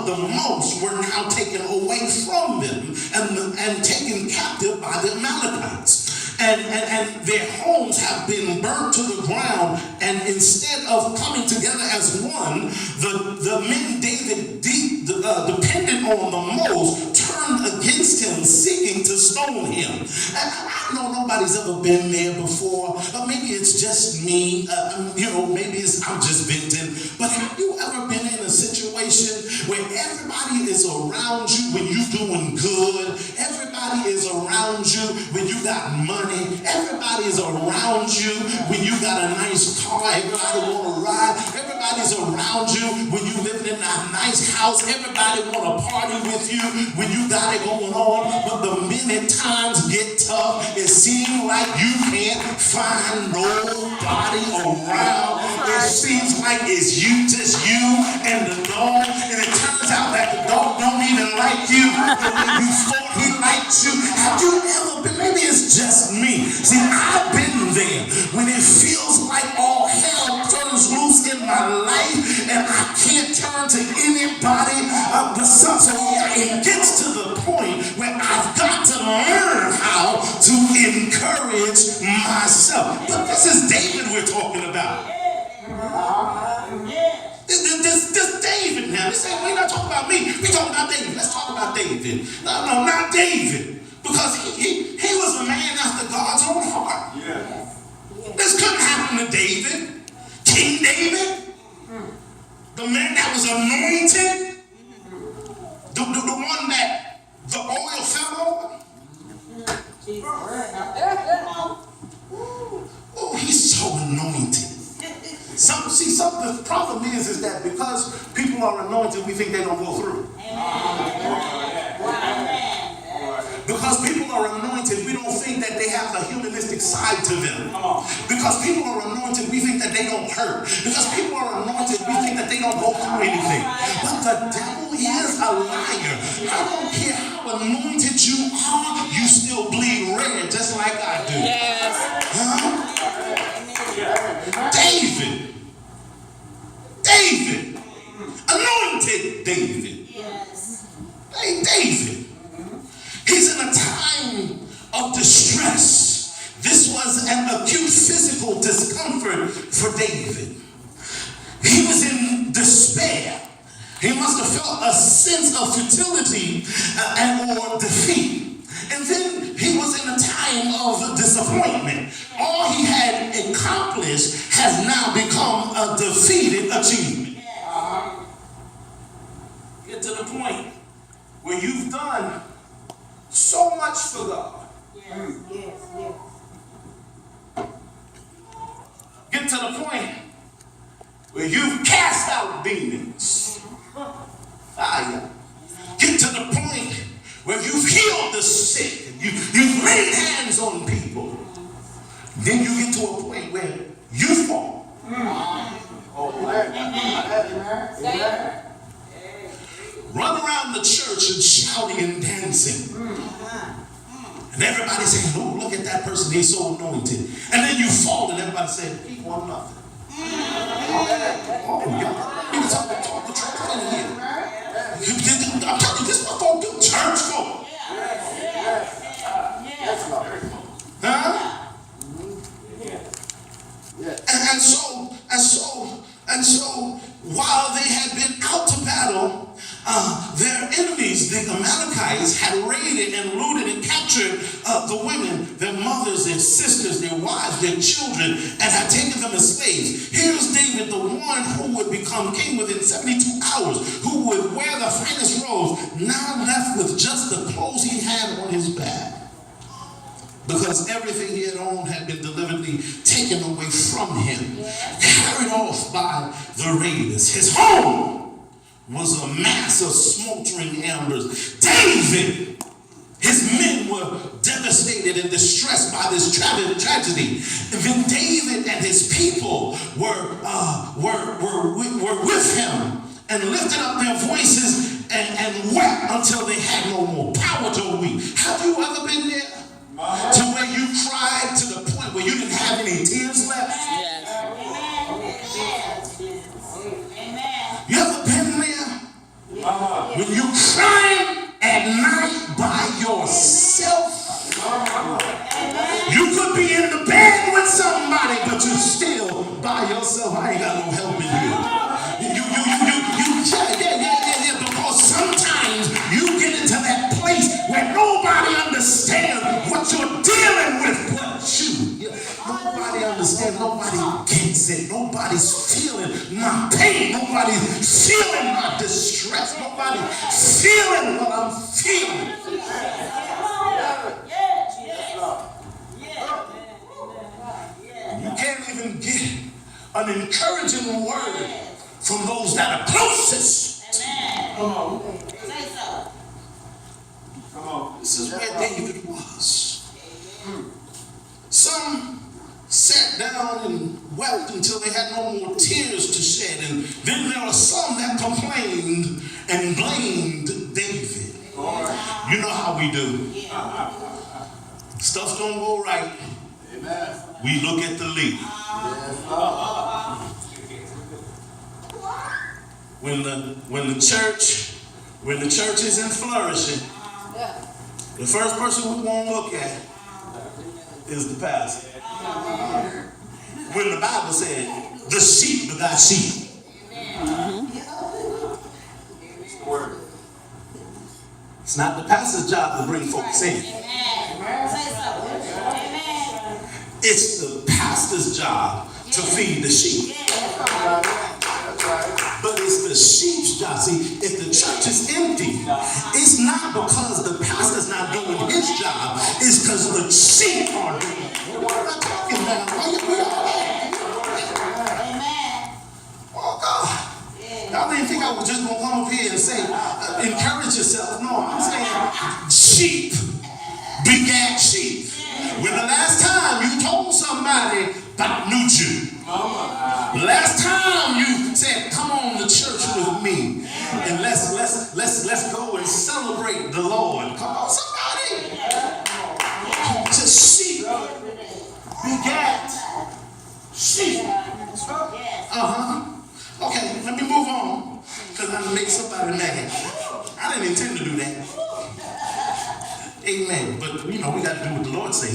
the most were now taken away from them and taken captive by the Amalekites. And their homes have been burnt to the ground, and instead of coming together as one, the men David depended on the most turned against him, seeking to stone him. And I know nobody's ever been there before. Maybe it's just me. Maybe I'm just venting. But have you ever been in a situation where everybody is around you when you're doing good? Everybody is around you when you got money. Everybody is around you when you got a nice car. Everybody want to ride. Everybody's around you when you live in a nice house. Everybody want to party with you when you got it going on. But the minute times get tough, it seems like you can't find nobody around. It seems like it's just you and the dog. And it turns out that the dog don't even like you. The way you thought he liked you. Have you ever been? Maybe it's just me. See, I've been there when it feels like all hell turns loose in my life and I can't turn to anybody but some. So it gets to the point where I've got to learn how to encourage myself. But this is David we're talking about. This David now. They say, we're not talking about me. We're talking about David. Let's talk about David. No, not David. Because he was a man after God's own heart. Yeah. This couldn't happen to David. King David. The man that was anointed. The one that the oil fell over. Oh, he's so anointed. The problem is that because people are anointed, we think they don't go through. Because people are anointed, we don't think that they have a humanistic side to them. Because people are anointed, we think that they don't hurt. Because people are anointed, we think that they don't go through anything. But the devil is a liar. I don't care how anointed you are, you still bleed red just like I do. Yes. Huh? David. Anointed David. Yes. Hey, David. He's in a time of distress. This was an acute physical discomfort for David. He was in despair. He must have felt a sense of futility or defeat. And then he was in a time of disappointment. All he had accomplished has now become a defeated achievement. Get to the point where you've done so much for God. Yes. Get to the point where you've cast out demons. Get to the point where you've healed the sick. You've laid hands on people. Then you get to a point where you fall. Run around the church and shouting and dancing. And everybody saying, oh, look at that person, he's so anointed. And then you fall and everybody saying, he won nothing. Y'all need to talk to church in here. I'm telling you, this is what folk do church for. Huh? And so, while they had been out to battle, their enemies, the Amalekites, had raided and looted and captured the women, their mothers, their sisters, their wives, their children, and had taken them as slaves. Here's David, the one who would become king within 72 hours, who would wear the finest robes, now left with just the clothes he had on his back. Because everything he had owned had been deliberately taken away from him, carried off by the raiders. His home was a mass of smoldering embers. David, his men were devastated and distressed by this tragedy. And then David and his people were with him and lifted up their voices and wept until they had no more power to weep. Have you ever been there? To where you cried to the point where you didn't have any tears left? Yes. You ever been there? When you crying at night by yourself, you could be in the bed with somebody, but you still by yourself. I ain't got no help in here. Yeah. Because sometimes you get into that place where nobody understands what you're dealing with but you. Nobody understands. Nobody gets it. Nobody's feeling my pain. Nobody's feeling my distress. Nobody's feeling what I'm feeling. You can't even get an encouraging word from those that are closest. Come on. Say so. Come on. This is where David was. Some sat down and wept until they had no more tears to shed. And then there are some that complained and blamed David. You know how we do. Stuff don't go right. Amen. We look at the lead. When the church isn't flourishing, the first person we won't look at is the pastor. When the Bible said, the sheep begot sheep. It's not the pastor's job to bring folks in. It's the pastor's job to feed the sheep. But it's the sheep's job. See, if the church is empty, it's not because the pastor's not doing his job. It's because the sheep are doing it. What am I talking about? Amen. Oh, God. Y'all didn't think I was just going to come up here and say, encourage yourself. No, I'm saying sheep begat sheep. When the last time you told somebody about New Jew? Last time you said, come on to church with me and let's go and celebrate the Lord. Come on, somebody. Just sheep begat sheep. Okay, let me move on because I make somebody mad. I didn't intend to do that. Amen. But we got to do what the Lord says.